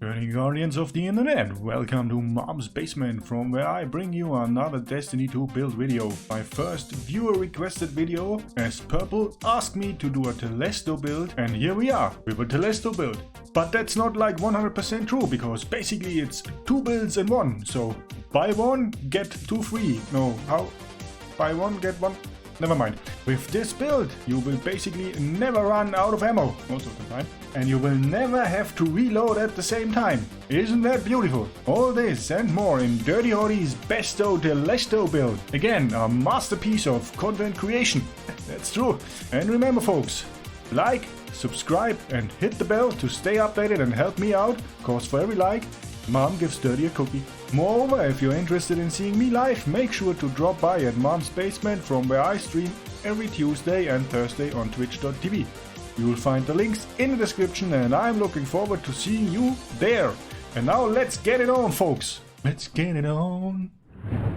Dirty Guardians of the Internet, welcome to Mom's Basement, from where I bring you another Destiny 2 build video. My first viewer requested video, as Purple asked me to do a Telesto build, and here we are with a Telesto build. But that's not like 100% true, because basically it's two builds in one, so buy one, get two free. No, how? Buy one, get one? Never mind. With this build, you will basically never run out of ammo, most of the time. And you will never have to reload at the same time. Isn't that beautiful? All this and more in DirtyHotte's Besto Telesto build. Again, a masterpiece of content creation. That's true. And remember folks, like, subscribe and hit the bell to stay updated and help me out, cause for every like, Mom gives Dirty a cookie. Moreover, if you're interested in seeing me live, make sure to drop by at Mom's Basement, from where I stream every Tuesday and Thursday on twitch.tv. You will find the links in the description, and I'm looking forward to seeing you there. And now let's get it on, folks. Let's get it on.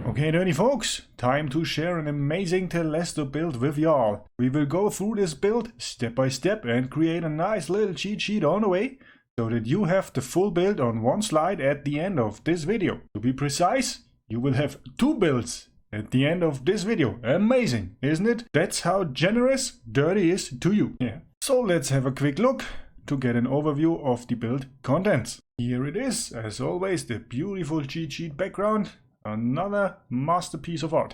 Okay, dirty folks, time to share an amazing Telesto build with y'all. We will go through this build step by step and create a nice little cheat sheet on the way, so that you have the full build on one slide at the end of this video. To be precise, you will have two builds at the end of this video. Amazing, isn't it? That's how generous Dirty is to you. Yeah. So let's have a quick look to get an overview of the build contents. Here it is, as always, the beautiful cheat sheet background. Another masterpiece of art.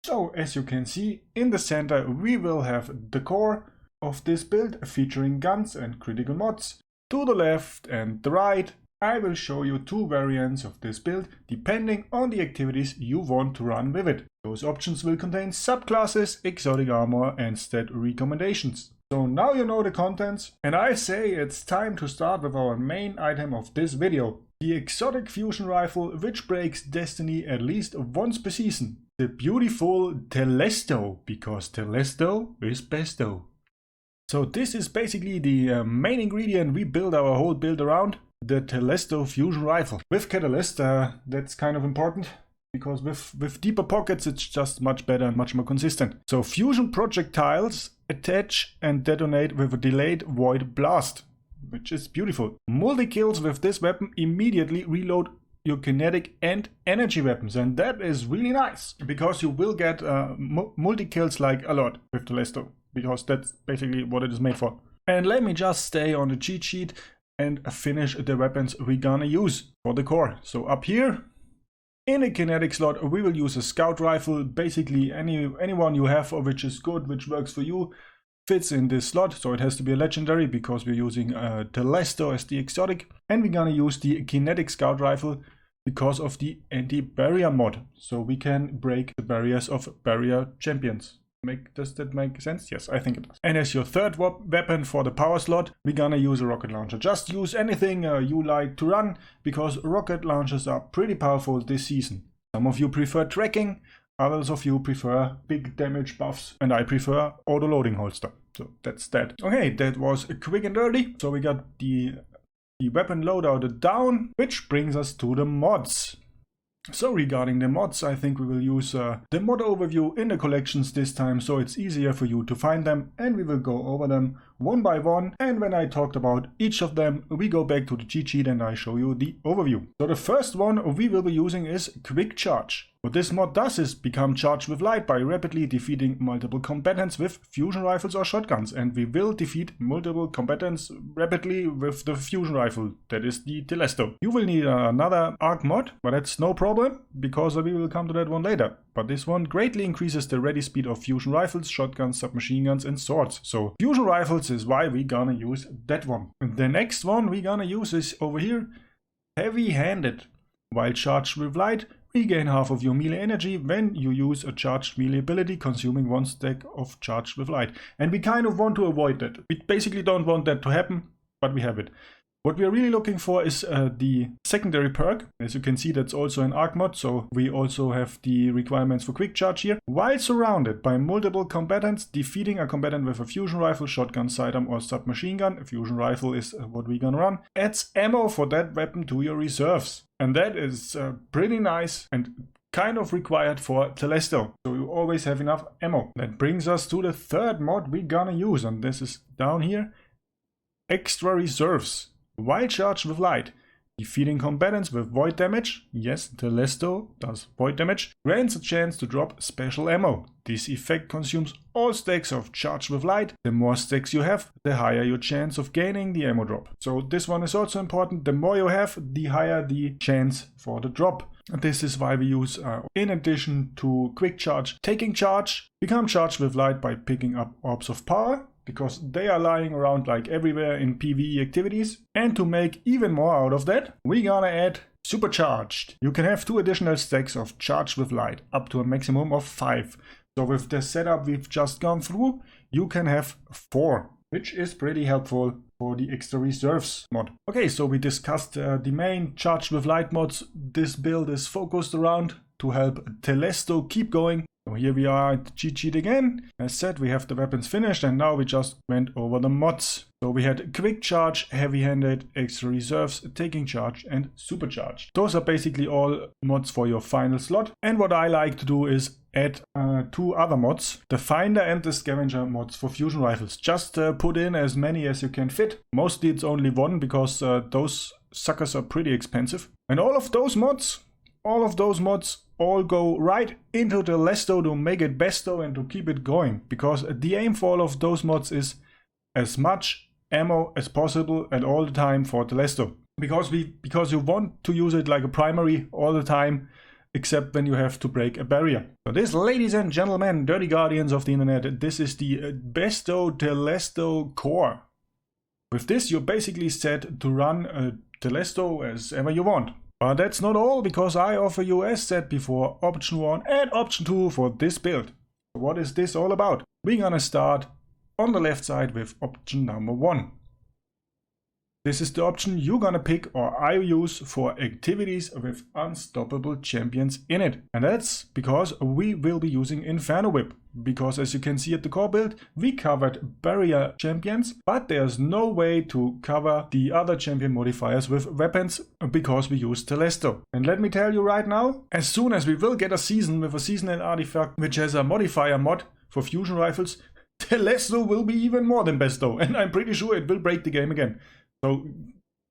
So as you can see, in the center we will have the core of this build, featuring guns and critical mods. To the left and the right, I will show you two variants of this build, depending on the activities you want to run with it. Those options will contain subclasses, exotic armor and stat recommendations. So now you know the contents, and I say it's time to start with our main item of this video. The exotic fusion rifle, which breaks Destiny at least once per season. The beautiful Telesto, because Telesto is Besto. So this is basically the main ingredient we build our whole build around, the Telesto fusion rifle. With Catalyst, that's kind of important, because with deeper pockets it's just much better and much more consistent. So fusion projectiles attach and detonate with a delayed void blast, which is beautiful. Multi-kills with this weapon immediately reload your kinetic and energy weapons, and that is really nice, because you will get multi-kills like a lot with Telesto, because that's basically what it is made for. And let me just stay on the cheat sheet and finish the weapons we're gonna use for the core. So up here, in the kinetic slot, we will use a scout rifle. Basically anyone you have which is good, which works for you, fits in this slot. So it has to be a legendary, because we're using Telesto as the exotic. And we're gonna use the kinetic scout rifle because of the anti-barrier mod. So we can break the barriers of barrier champions. Does that make sense? Yes, I think it does. And as your third weapon for the power slot, we're gonna use a rocket launcher. Just use anything you like to run, because rocket launchers are pretty powerful this season. Some of you prefer tracking, others of you prefer big damage buffs, and I prefer auto-loading holster. So that's that. Okay, that was quick and dirty. So we got the weapon loadout down, which brings us to the mods. So regarding the mods, I think we will use the mod overview in the collections this time, so it's easier for you to find them, and we will go over them one by one. And when I talked about each of them, we go back to the cheat sheet and I show you the overview. So the first one we will be using is Quick Charge. What this mod does is become charged with light by rapidly defeating multiple combatants with fusion rifles or shotguns, and we will defeat multiple combatants rapidly with the fusion rifle, that is the Telesto. You will need another arc mod, but that's no problem, because we will come to that one later. But this one greatly increases the ready speed of fusion rifles, shotguns, submachine guns and swords. So fusion rifles is why we're gonna use that one. The next one we're gonna use is over here, Heavy-Handed. While charged with light, regain half of your melee energy when you use a charged melee ability, consuming one stack of charged with light. And we kind of want to avoid that. We basically don't want that to happen, but we have it. What we are really looking for is the secondary perk. As you can see, that's also an arc mod, so we also have the requirements for quick charge here. While surrounded by multiple combatants, defeating a combatant with a fusion rifle, shotgun, sidearm or submachine gun, a fusion rifle is what we're gonna run, adds ammo for that weapon to your reserves. And that is pretty nice and kind of required for Telesto, so you always have enough ammo. That brings us to the third mod we're gonna use, and this is down here, Extra Reserves. While charged with light, Defeating combatants with void damage, yes, Telesto does void damage, grants a chance to drop special ammo. This effect consumes all stacks of Charged with Light. The more stacks you have, the higher your chance of gaining the ammo drop. So this one is also important. The more you have, the higher the chance for the drop. This is why we use, in addition to quick charge, taking charge, become Charged with Light by picking up orbs of power, because they are lying around like everywhere in PvE activities. And to make even more out of that, we're gonna add Supercharged. You can have 2 additional stacks of Charged with Light, up to a maximum of 5. So with the setup we've just gone through, you can have 4, which is pretty helpful for the extra reserves mod. Okay, so we discussed the main Charged with Light mods this build is focused around to help Telesto keep going. So here we are at cheat sheet again. As said, we have the weapons finished, and now we just went over the mods. So we had quick charge, heavy-handed, extra reserves, taking charge, and supercharged. Those are basically all mods for your final slot. And what I like to do is add 2 other mods, the Finder and the Scavenger mods for fusion rifles. Just put in as many as you can fit. Mostly it's only 1 because those suckers are pretty expensive. And all of those mods all go right into the Telesto to make it besto and to keep it going, because the aim for all of those mods is as much ammo as possible at all the time for the Telesto, because you want to use it like a primary all the time, except when you have to break a barrier. So this, ladies and gentlemen, dirty guardians of the internet, this is the Besto Telesto core. With this you're basically set to run a Telesto as ever you want. But that's not all, because I offer you, as said before, option 1 and option 2 for this build. So what is this all about? We're gonna start on the left side with option number 1. This is the option you're gonna pick, or I use, for activities with unstoppable champions in it. And that's because we will be using Inferno Whip. Because as you can see at the core build, we covered barrier champions, but there's no way to cover the other champion modifiers with weapons because we use Telesto. And let me tell you right now, as soon as we will get a season with a seasonal artifact which has a modifier mod for fusion rifles, Telesto will be even more than besto, and I'm pretty sure it will break the game again. So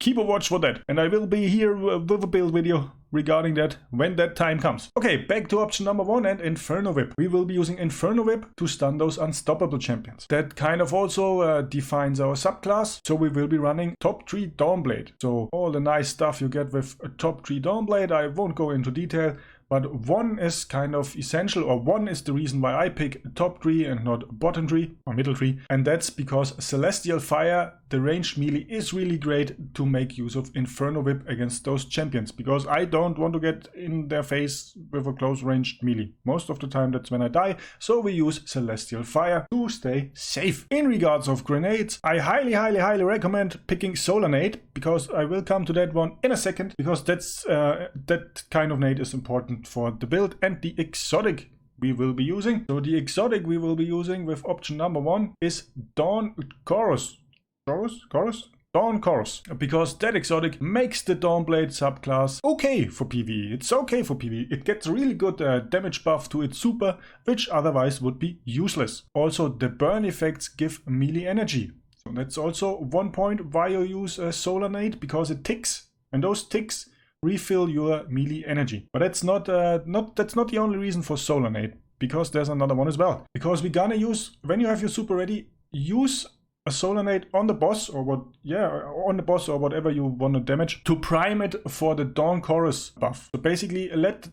keep a watch for that, and I will be here with a build video regarding that when that time comes. Okay, back to option number 1 and Inferno Whip. We will be using Inferno Whip to stun those unstoppable champions. That kind of also defines our subclass, so we will be running top 3 Dawnblade. So all the nice stuff you get with a top 3 Dawnblade, I won't go into detail. But 1 is kind of essential, or 1 is the reason why I pick top 3 and not bottom 3 or middle 3. And that's because Celestial Fire, the ranged melee, is really great to make use of Inferno Whip against those champions, because I don't want to get in their face with a close ranged melee. Most of the time that's when I die, so we use Celestial Fire to stay safe. In regards of grenades, I highly recommend picking Solar Nade, because I will come to that one in a second, because that's that kind of nade is important for the build. And the exotic we will be using. So the exotic we will be using with option number 1 is Dawn Chorus. Dawn Chorus. Because that exotic makes the Dawnblade subclass okay for PvE. It's okay for PvE. It gets really good damage buff to its super, which otherwise would be useless. Also, the burn effects give melee energy. So that's also one point why you use a Solar Nade, because it ticks, and those ticks refill your melee energy. But that's not the only reason for Solar Nade, because there's another one as well. Because we're gonna use, when you have your super ready, use a Solar Nade on the boss, or on the boss or whatever you want to damage, to prime it for the Dawn Chorus buff. So basically let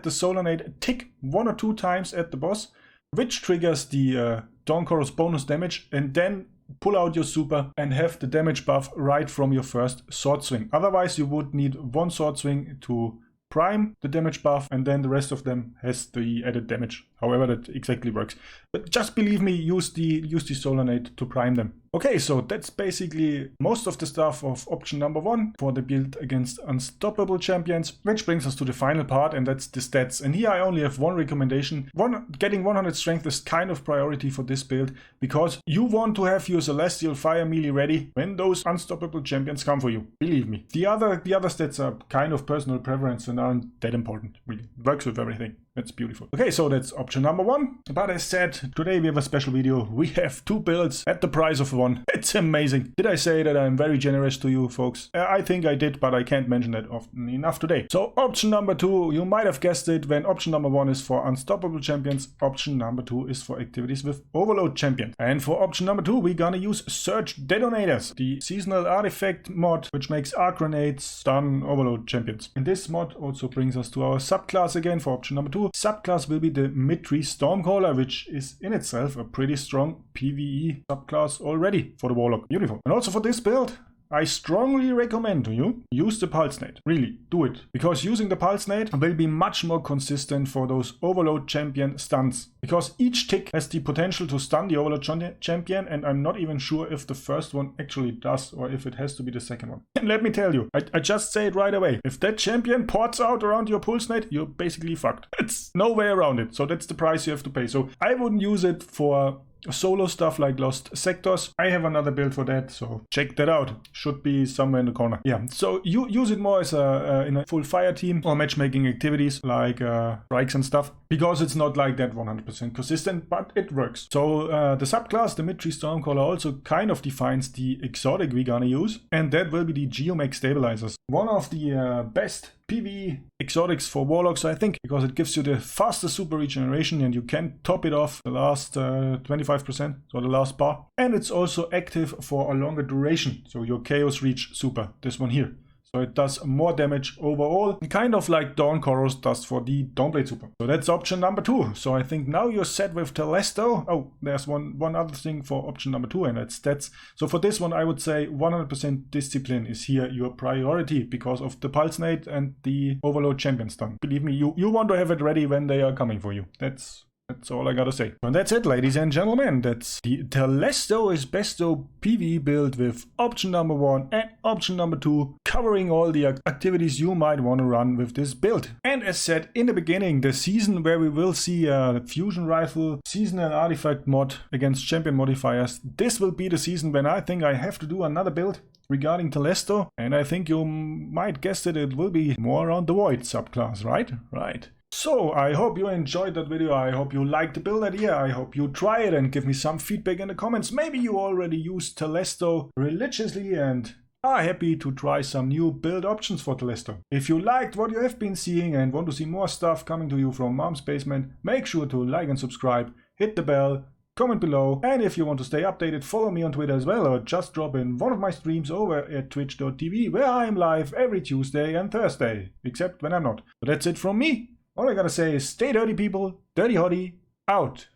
the Solar Nade tick 1 or 2 times at the boss, which triggers the Dawn Chorus bonus damage, and then pull out your super and have the damage buff right from your first sword swing. Otherwise you would need 1 sword swing to prime the damage buff, and then the rest of them has the added damage. However that exactly works. But just believe me, use the Solar Nade to prime them. Okay, so that's basically most of the stuff of option number 1 for the build against unstoppable champions, which brings us to the final part, and that's the stats. And here I only have one recommendation. Getting 100 strength is kind of priority for this build, because you want to have your Celestial Fire melee ready when those unstoppable champions come for you. Believe me. The other stats are kind of personal preference and aren't that important, really. Works with everything. That's beautiful. Okay, so that's option number 1. But as said, today we have a special video. We have 2 builds at the price of 1. It's amazing. Did I say that I'm very generous to you folks? I think I did, but I can't mention that often enough today. So option number 2, you might have guessed it, when option number 1 is for unstoppable champions, option number 2 is for activities with overload champions. And for option number 2, we're gonna use surge detonators, the seasonal artifact mod, which makes arc grenades stun overload champions. And this mod also brings us to our subclass again for option number 2. Subclass will be the mid-tree Stormcaller, which is in itself a pretty strong PvE subclass already for the Warlock. Beautiful. And also for this build, I strongly recommend to you use the Pulse Nade. Really, do it. Because using the Pulse Nade will be much more consistent for those Overload Champion stuns. Because each tick has the potential to stun the Overload Champion, and I'm not even sure if the first one actually does or if it has to be the second one. And let me tell you, I just say it right away. If that champion ports out around your Pulse Nade, you're basically fucked. It's no way around it. So that's the price you have to pay. So I wouldn't use it for solo stuff like Lost Sectors. I have another build for that, so check that out. Should be somewhere in the corner. Yeah, so you use it more as in a full fire team or matchmaking activities like strikes and stuff, because it's not like that 100% consistent, but it works. So the subclass, the mid-tree Stormcaller, also kind of defines the exotic we're gonna use, and that will be the Geomech Stabilizers. One of the best PvE exotics for Warlocks, I think, because it gives you the fastest super regeneration and you can top it off the last 25%, so the last bar. And it's also active for a longer duration, so your Chaos Reach super, this one here. So it does more damage overall, kind of like Dawn Chorus does for the Dawnblade super. So that's option number 2. So I think now you're set with Telesto. Oh, there's one other thing for option number 2, and that's stats. So for this one, I would say 100% discipline is here your priority because of the Pulse Nade and the Overload Champion stun. Believe me, you want to have it ready when they are coming for you. That's all I gotta say. And that's it, ladies and gentlemen. That's the Telesto is Besto PvE build with option number 1 and option number 2, covering all the activities you might want to run with this build. And as said in the beginning, the season where we will see a fusion rifle, seasonal artifact mod against champion modifiers, this will be the season when I think I have to do another build regarding Telesto. And I think you might guess it will be more around the Void subclass, right? Right. So I hope you enjoyed that video. I hope you liked the build idea. I hope you try it and give me some feedback in the comments. Maybe you already use Telesto religiously and are happy to try some new build options for Telesto. If you liked what you have been seeing and want to see more stuff coming to you from Mom's Basement, make sure to like and subscribe, hit the bell, comment below, and if you want to stay updated, follow me on Twitter as well, or just drop in one of my streams over at twitch.tv, where I am live every Tuesday and Thursday, except when I'm not. But that's it from me. All I gotta say is stay dirty, people. DirtyHotte out.